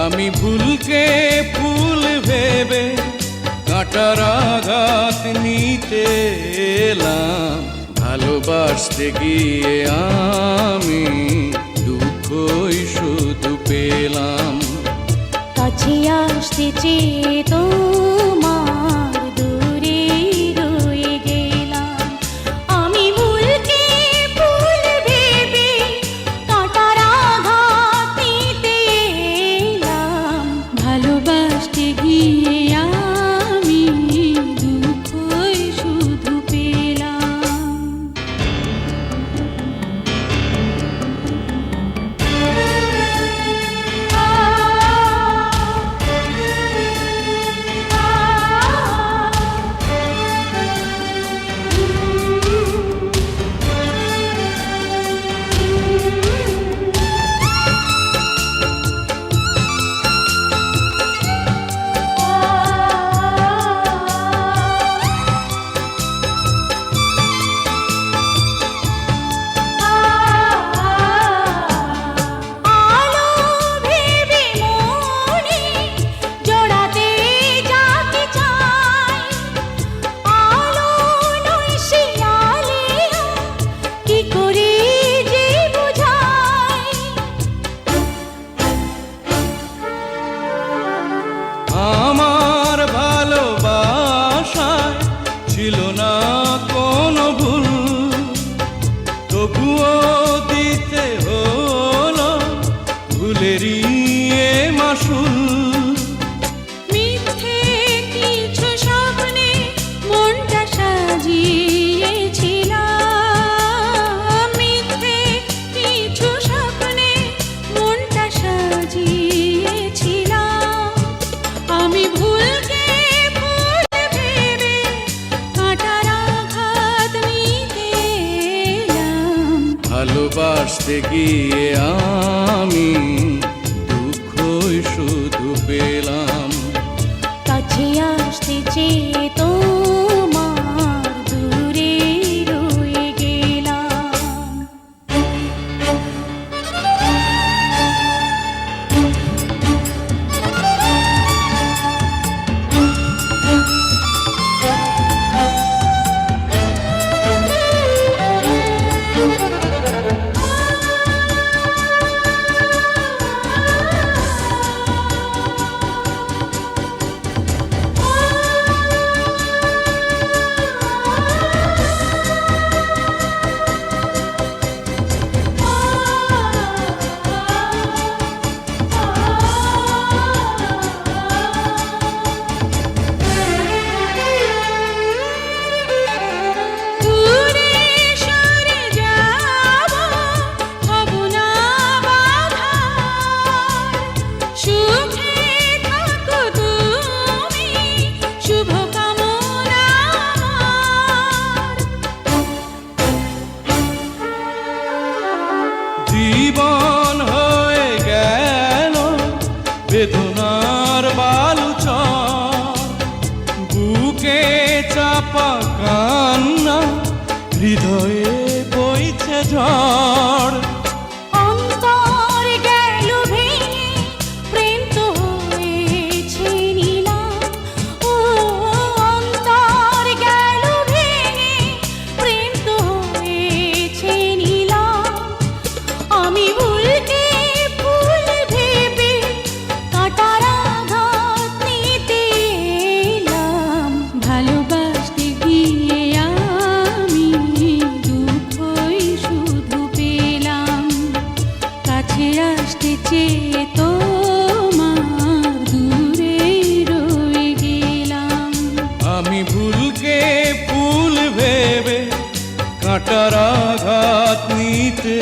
আমি ভুলকে ফুল ভেবে কাঁটার আঘাত নিতে এলাম। ভালোবাসতে গিয়ে আমি দুঃখই শুধু পেলাম। কাছে আসতে চেয়ে তোমার দূরে রয়ে গেলাম। আমি ভুলকে ফুল ভেবে কাঁটার আঘাত নিতে এলাম। ভালোবাসতে গিয়ে আমি দুঃখই শুধু পেলাম। আমার ভালোবাসায় ছিল না কোনো ভুল, তবুও দিতে হলো ভুলেরই এ মাসুল। মিথ্যে কিছু স্বপ্নে মনটা সাজিয়েছিলাম। মিথ্যে কিছু স্বপ্নে মনটা সাজিয়েছিলাম। আমি ভুলকে ফুল ভেবে কাঁটার আঘাত নিতে এলাম। ভালোবাসতে গিয়ে আমি দুঃখই শুধু পেলাম। কাছে আসতে চেয়ে তোমার দূরে রয়ে গেলাম। জীবন হয়ে গেল বেদনার বালুচর, বুকে চাপা কান্না, হৃদয়ে বইছে ঝড়। অন্তর গেল ভেঙে, প্রেম তো হয়েছে নিলাম। ও অন্তর গেল ভেঙে, প্রেম তো হয়েছে নিলাম। আমি ভুলকে ফুল ভেবে কাঁটার আঘাত নিতে এলাম। ভালোবাসতে গিয়ে আমি দুঃখই শুধু পেলাম। কাছে আসতে চেয়ে তোমার দূরে রয়ে গেলাম। আমি ভুলকে ফুল ভেবে কাঁটার আঘাত নিতে